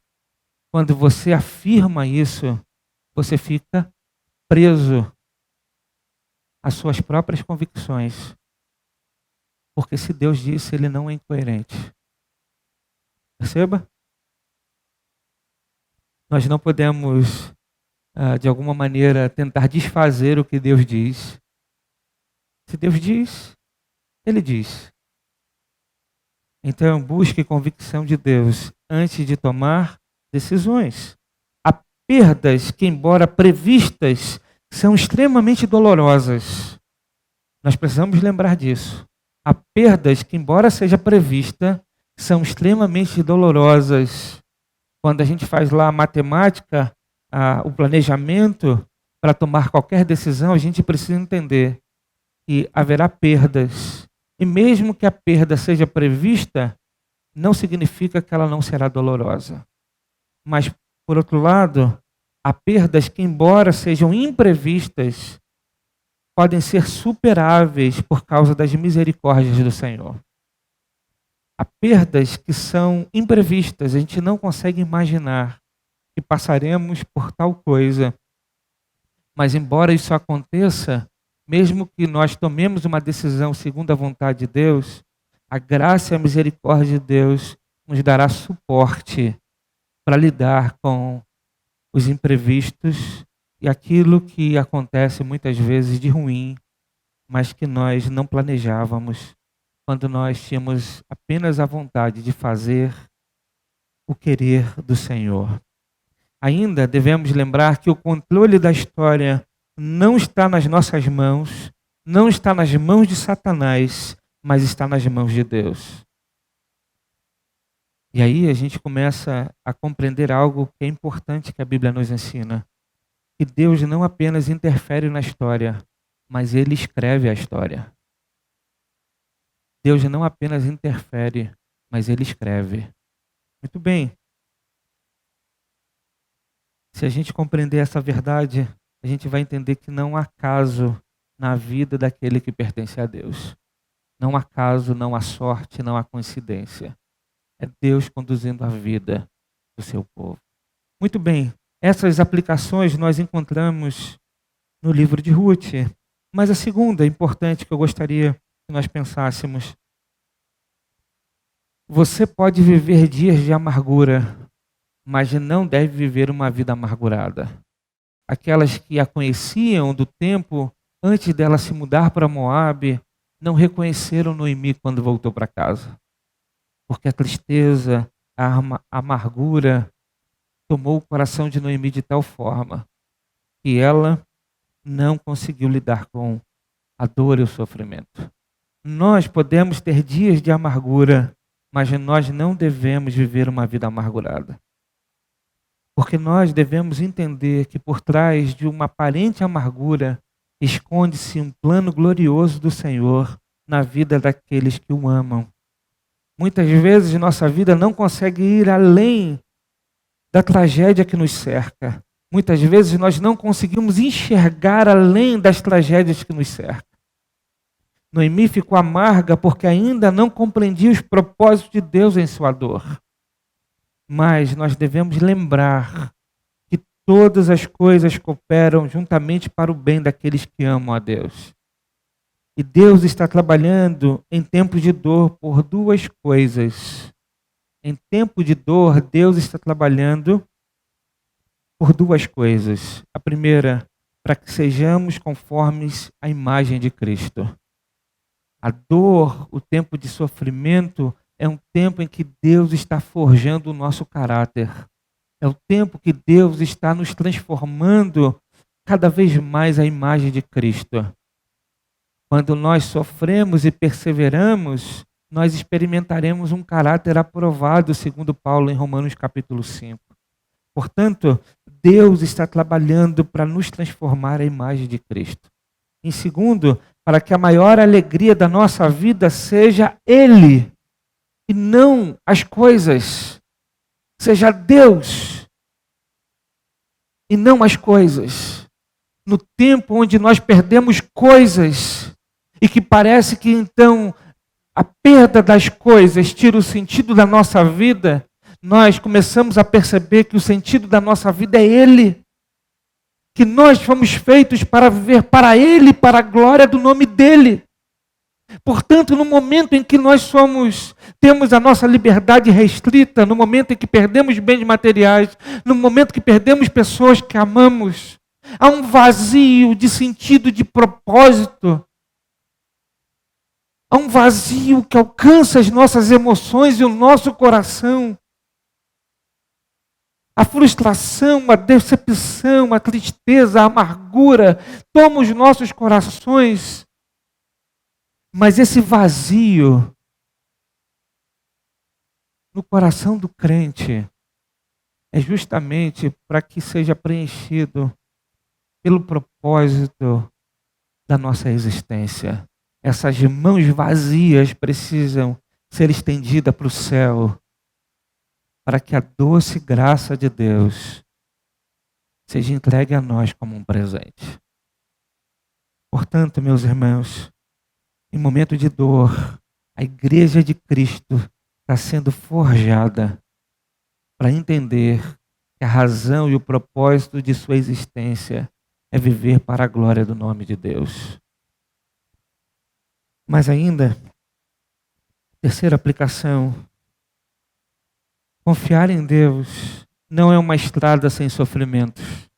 [SPEAKER 1] Quando você afirma isso, você fica preso às suas próprias convicções. Porque se Deus disse, Ele não é incoerente. Perceba? Nós não podemos, de alguma maneira, tentar desfazer o que Deus diz. Se Deus diz, Ele diz. Então, busque convicção de Deus antes de tomar decisões. Há perdas que, embora previstas, são extremamente dolorosas. Nós precisamos lembrar disso. Há perdas que, embora seja prevista, são extremamente dolorosas. Quando a gente faz lá a matemática, o planejamento para tomar qualquer decisão, a gente precisa entender que haverá perdas. E mesmo que a perda seja prevista, não significa que ela não será dolorosa. Mas, por outro lado, há perdas que, embora sejam imprevistas, podem ser superáveis por causa das misericórdias do Senhor. Há perdas que são imprevistas, a gente não consegue imaginar que passaremos por tal coisa. Mas embora isso aconteça, mesmo que nós tomemos uma decisão segundo a vontade de Deus, a graça e a misericórdia de Deus nos dará suporte para lidar com os imprevistos e aquilo que acontece muitas vezes de ruim, mas que nós não planejávamos, quando nós tínhamos apenas a vontade de fazer o querer do Senhor. Ainda devemos lembrar que o controle da história não está nas nossas mãos, não está nas mãos de Satanás, mas está nas mãos de Deus. E aí a gente começa a compreender algo que é importante que a Bíblia nos ensina. Que Deus não apenas interfere na história, mas Ele escreve a história. Deus não apenas interfere, mas Ele escreve. Muito bem. Se a gente compreender essa verdade, a gente vai entender que não há caso na vida daquele que pertence a Deus. Não há caso, não há sorte, não há coincidência. É Deus conduzindo a vida do seu povo. Muito bem. Essas aplicações nós encontramos no livro de Ruth. Mas a segunda importante que eu gostaria que nós pensássemos: você pode viver dias de amargura, mas não deve viver uma vida amargurada. Aquelas que a conheciam do tempo antes dela se mudar para Moabe não reconheceram Noemi quando voltou para casa, porque a tristeza, a amargura tomou o coração de Noemi de tal forma que ela não conseguiu lidar com a dor e o sofrimento. Nós podemos ter dias de amargura, mas nós não devemos viver uma vida amargurada. Porque nós devemos entender que por trás de uma aparente amargura esconde-se um plano glorioso do Senhor na vida daqueles que o amam. Muitas vezes nossa vida não consegue ir além da tragédia que nos cerca. Muitas vezes nós não conseguimos enxergar além das tragédias que nos cercam. Noemi ficou amarga porque ainda não compreendia os propósitos de Deus em sua dor. Mas nós devemos lembrar que todas as coisas cooperam juntamente para o bem daqueles que amam a Deus. E Deus está trabalhando em tempos de dor por duas coisas. Em tempo de dor, Deus está trabalhando por duas coisas. A primeira, para que sejamos conformes à imagem de Cristo. A dor, o tempo de sofrimento, é um tempo em que Deus está forjando o nosso caráter. É o tempo que Deus está nos transformando cada vez mais à imagem de Cristo. Quando nós sofremos e perseveramos, nós experimentaremos um caráter aprovado, segundo Paulo em Romanos capítulo 5. Portanto, Deus está trabalhando para nos transformar à imagem de Cristo. Em segundo, para que a maior alegria da nossa vida seja Ele, e não as coisas. Seja Deus, e não as coisas. No tempo onde nós perdemos coisas, e que parece que então a perda das coisas tira o sentido da nossa vida, nós começamos a perceber que o sentido da nossa vida é Ele. Que nós fomos feitos para viver para Ele, para a glória do nome dEle. Portanto, no momento em que nós temos a nossa liberdade restrita, no momento em que perdemos bens materiais, no momento que perdemos pessoas que amamos, há um vazio de sentido, de propósito. Há um vazio que alcança as nossas emoções e o nosso coração. A frustração, a decepção, a tristeza, a amargura tomam os nossos corações. Mas esse vazio no coração do crente é justamente para que seja preenchido pelo propósito da nossa existência. Essas mãos vazias precisam ser estendidas para o céu, para que a doce graça de Deus seja entregue a nós como um presente. Portanto, meus irmãos, em momento de dor, a igreja de Cristo está sendo forjada para entender que a razão e o propósito de sua existência é viver para a glória do nome de Deus. Mas ainda, terceira aplicação, confiar em Deus não é uma estrada sem sofrimentos.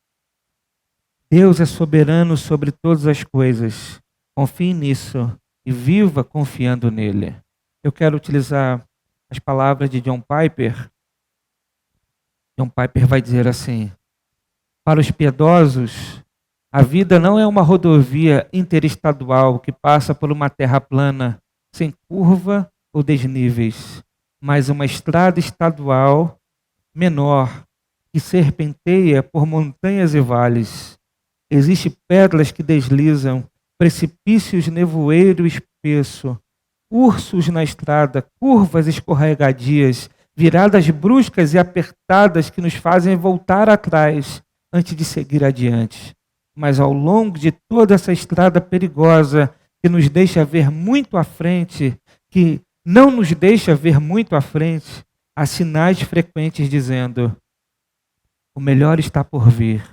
[SPEAKER 1] Deus é soberano sobre todas as coisas. Confie nisso e viva confiando nele. Eu quero utilizar as palavras de John Piper. John Piper vai dizer assim: para os piedosos, a vida não é uma rodovia interestadual que passa por uma terra plana, sem curva ou desníveis, mas uma estrada estadual menor, que serpenteia por montanhas e vales. Existem pedras que deslizam, precipícios, nevoeiro espesso, ursos na estrada, curvas escorregadias, viradas bruscas e apertadas que nos fazem voltar atrás antes de seguir adiante. Mas ao longo de toda essa estrada perigosa que nos deixa ver muito à frente, que não nos deixa ver muito à frente, há sinais frequentes dizendo: o melhor está por vir.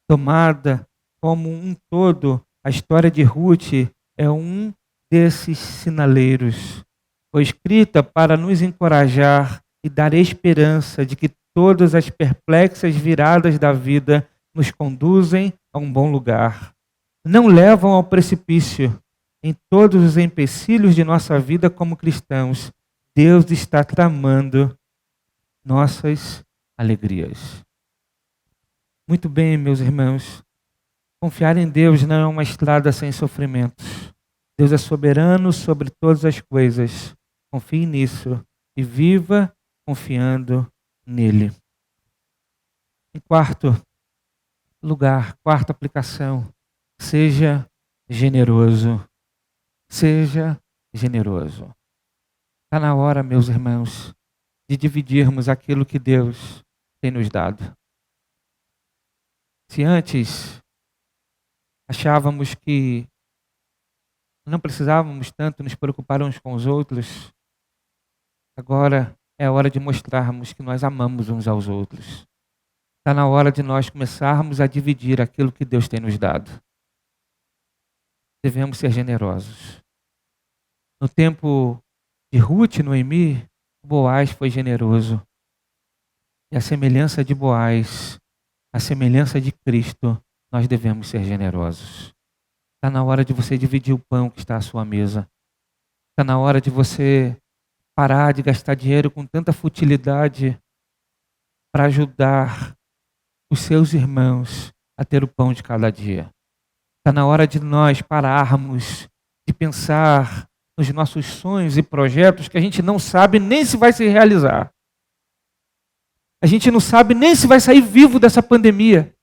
[SPEAKER 1] Tomada como um todo A história de Ruth é um desses sinaleiros. Foi escrita para nos encorajar e dar esperança de que todas as perplexas viradas da vida nos conduzem a um bom lugar. Não levam ao precipício. Em todos os empecilhos de nossa vida como cristãos, Deus está tramando nossas alegrias. Muito bem, meus irmãos. Confiar em Deus não é uma estrada sem sofrimentos. Deus é soberano sobre todas as coisas. Confie nisso e viva confiando nele. Em quarto lugar, quarta aplicação, seja generoso. Seja generoso. Está na hora, meus irmãos, de dividirmos aquilo que Deus tem nos dado. Se antes achávamos que não precisávamos tanto nos preocupar uns com os outros, agora é a hora de mostrarmos que nós amamos uns aos outros. Está na hora de nós começarmos a dividir aquilo que Deus tem nos dado. Devemos ser generosos. No tempo de Ruth e Noemi, Boaz foi generoso. E a semelhança de Boaz, a semelhança de Cristo, nós devemos ser generosos. Está na hora de você dividir o pão que está à sua mesa. Está na hora de você parar de gastar dinheiro com tanta futilidade para ajudar os seus irmãos a ter o pão de cada dia. Está na hora de nós pararmos de pensar nos nossos sonhos e projetos que a gente não sabe nem se vai se realizar. A gente não sabe nem se vai sair vivo dessa pandemia.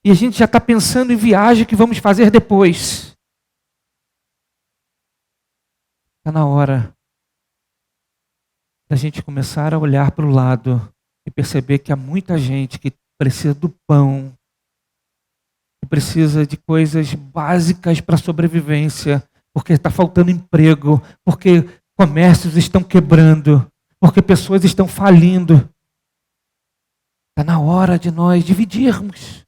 [SPEAKER 1] E a gente já está pensando em viagem que vamos fazer depois. Está na hora da gente começar a olhar para o lado e perceber que há muita gente que precisa do pão, que precisa de coisas básicas para a sobrevivência, porque está faltando emprego, porque comércios estão quebrando, porque pessoas estão falindo. Está na hora de nós dividirmos.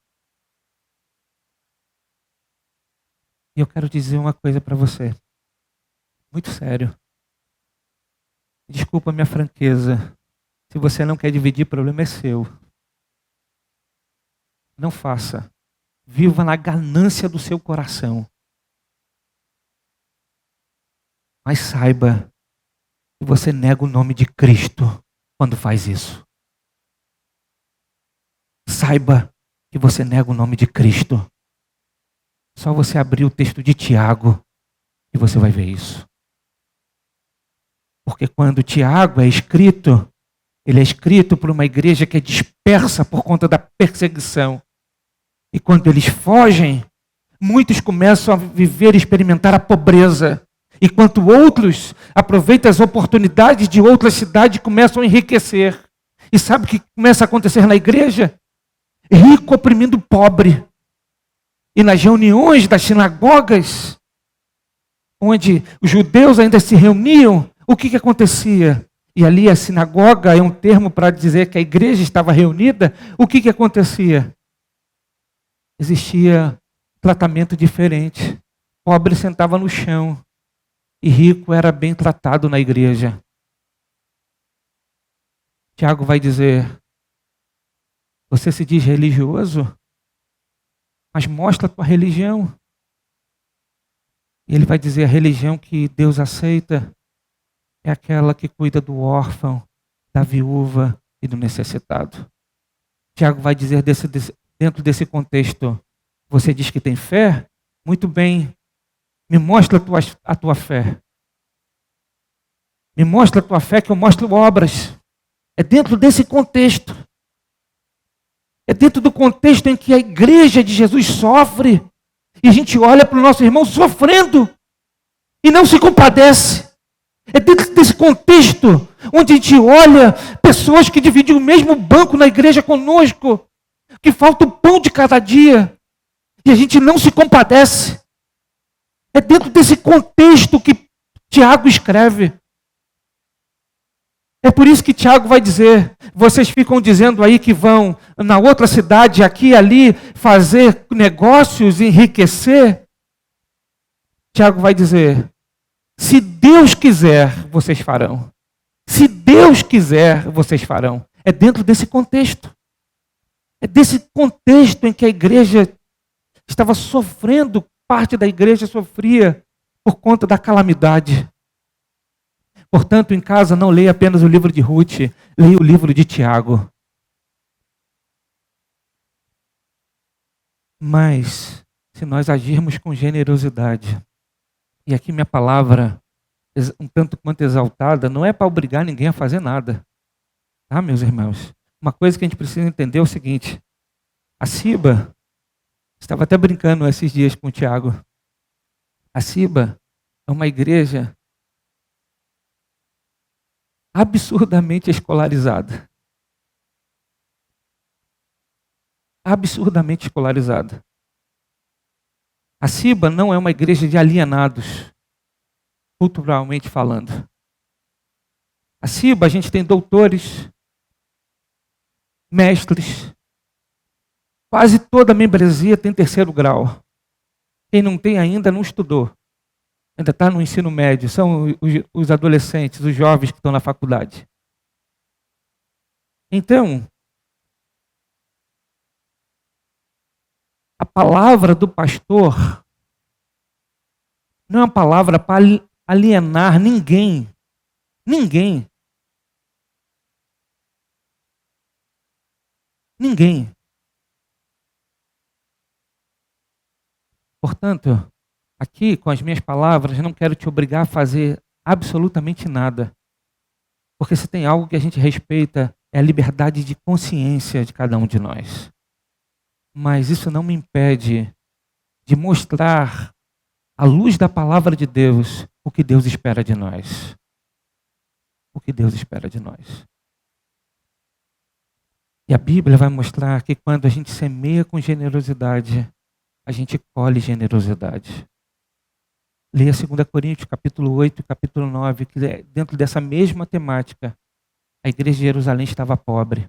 [SPEAKER 1] E eu quero dizer uma coisa para você, muito sério. Desculpa a minha franqueza. Se você não quer dividir, o problema é seu. Não faça. Viva na ganância do seu coração. Mas saiba que você nega o nome de Cristo quando faz isso. Saiba que você nega o nome de Cristo. Só você abrir o texto de Tiago e você vai ver isso. Porque quando Tiago é escrito, ele é escrito por uma igreja que é dispersa por conta da perseguição. E quando eles fogem, muitos começam a viver e experimentar a pobreza. Enquanto outros aproveitam as oportunidades de outras cidades e começam a enriquecer. E sabe o que começa a acontecer na igreja? Rico oprimindo pobre. E nas reuniões das sinagogas, onde os judeus ainda se reuniam, o que acontecia? E ali a sinagoga é um termo para dizer que a igreja estava reunida. O que acontecia? Existia tratamento diferente. Pobre sentava no chão e rico era bem tratado na igreja. Tiago vai dizer: você se diz religioso, mas mostra a tua religião. E ele vai dizer: a religião que Deus aceita é aquela que cuida do órfão, da viúva e do necessitado. Tiago vai dizer dentro desse contexto: você diz que tem fé? Muito bem, me mostra a tua fé. Me mostra a tua fé que eu mostro obras. É dentro desse contexto. É dentro do contexto em que a igreja de Jesus sofre. E a gente olha para o nosso irmão sofrendo e não se compadece. É dentro desse contexto onde a gente olha pessoas que dividem o mesmo banco na igreja conosco, que falta o pão de cada dia, e a gente não se compadece. É dentro desse contexto que Tiago escreve. É por isso que Tiago vai dizer, vocês ficam dizendo aí que vão na outra cidade, aqui e ali, fazer negócios, enriquecer. Tiago vai dizer, se Deus quiser, vocês farão. Se Deus quiser, vocês farão. É dentro desse contexto. É desse contexto em que a igreja estava sofrendo, parte da igreja sofria por conta da calamidade. Portanto, em casa, não leia apenas o livro de Ruth, leia o livro de Tiago. Mas, se nós agirmos com generosidade, e aqui minha palavra, um tanto quanto exaltada, não é para obrigar ninguém a fazer nada. Tá, meus irmãos? Uma coisa que a gente precisa entender é o seguinte. A Ciba, estava até brincando esses dias com o Tiago. A Ciba é uma igreja absurdamente escolarizada. Absurdamente escolarizada. A Ciba não é uma igreja de alienados, culturalmente falando. A Ciba, a gente tem doutores, mestres, quase toda a membresia tem 3º grau. Quem não tem ainda não estudou. Ainda está no ensino médio, são os adolescentes, os jovens que estão na faculdade. Então, a palavra do pastor não é uma palavra para alienar ninguém. Ninguém. Ninguém. Portanto, aqui com as minhas palavras, não quero te obrigar a fazer absolutamente nada. Porque se tem algo que a gente respeita, é a liberdade de consciência de cada um de nós. Mas isso não me impede de mostrar, à luz da palavra de Deus, o que Deus espera de nós. O que Deus espera de nós. E a Bíblia vai mostrar que quando a gente semeia com generosidade, a gente colhe generosidade. Leia 2 Coríntios, capítulo 8 e capítulo 9, que dentro dessa mesma temática, a igreja de Jerusalém estava pobre.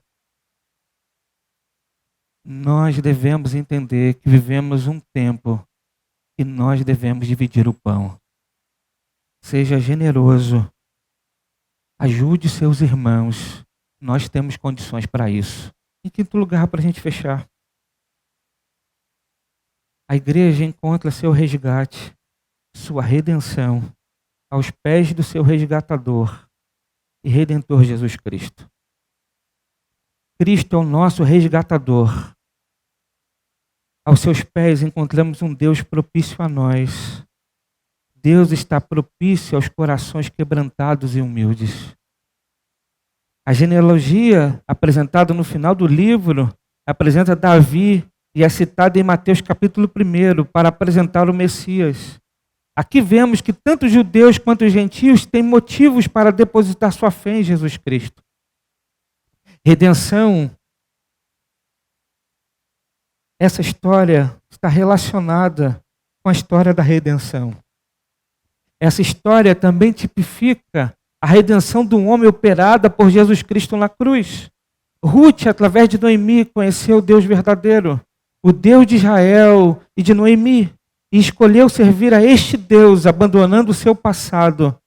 [SPEAKER 1] Nós devemos entender que vivemos um tempo que nós devemos dividir o pão. Seja generoso. Ajude seus irmãos. Nós temos condições para isso. Em quinto lugar, para a gente fechar. A igreja encontra seu resgate, sua redenção, aos pés do seu resgatador e redentor Jesus Cristo. Cristo é o nosso resgatador. Aos seus pés encontramos um Deus propício a nós. Deus está propício aos corações quebrantados e humildes. A genealogia apresentada no final do livro apresenta Davi e é citada em Mateus capítulo 1 para apresentar o Messias. Aqui vemos que tanto os judeus quanto os gentios têm motivos para depositar sua fé em Jesus Cristo. Redenção. Essa história está relacionada com a história da redenção. Essa história também tipifica a redenção de um homem operada por Jesus Cristo na cruz. Ruth, através de Noemi, conheceu o Deus verdadeiro, o Deus de Israel e de Noemi, e escolheu servir a este Deus, abandonando o seu passado.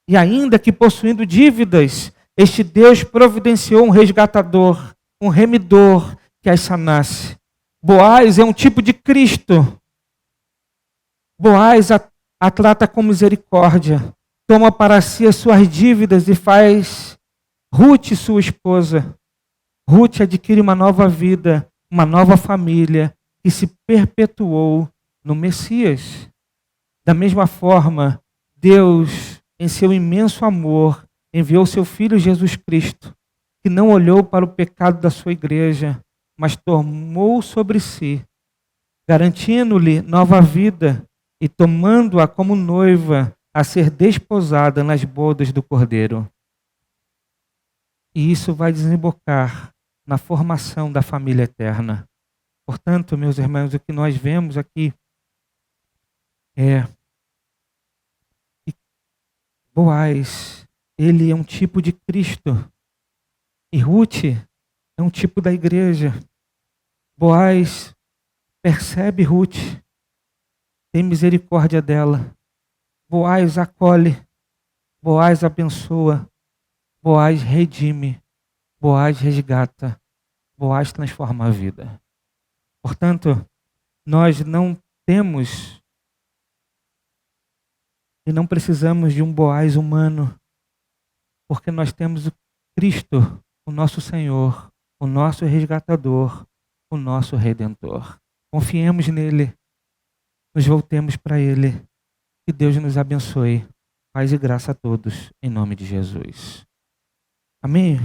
[SPEAKER 1] E ainda que possuindo dívidas, este Deus providenciou um resgatador, um remidor que as sanasse. Boaz é um tipo de Cristo. Boaz a trata com misericórdia, toma para si as suas dívidas e faz Ruth sua esposa. Ruth adquire uma nova vida, uma nova família que se perpetuou no Messias. Da mesma forma, Deus, em seu imenso amor, enviou seu Filho Jesus Cristo, que não olhou para o pecado da sua igreja, mas tomou sobre si, garantindo-lhe nova vida e tomando-a como noiva a ser desposada nas bodas do Cordeiro. E isso vai desembocar na formação da família eterna. Portanto, meus irmãos, o que nós vemos aqui é que Boaz ele é um tipo de Cristo. E Ruth é um tipo da igreja. Boaz percebe Ruth, tem misericórdia dela. Boaz acolhe, Boaz abençoa, Boaz redime, Boaz resgata, Boaz transforma a vida. Portanto, nós não temos e não precisamos de um Boaz humano, porque nós temos o Cristo, o nosso Senhor, o nosso resgatador, o nosso redentor. Confiemos nele, nos voltemos para ele. Que Deus nos abençoe. Paz e graça a todos, em nome de Jesus. Amém?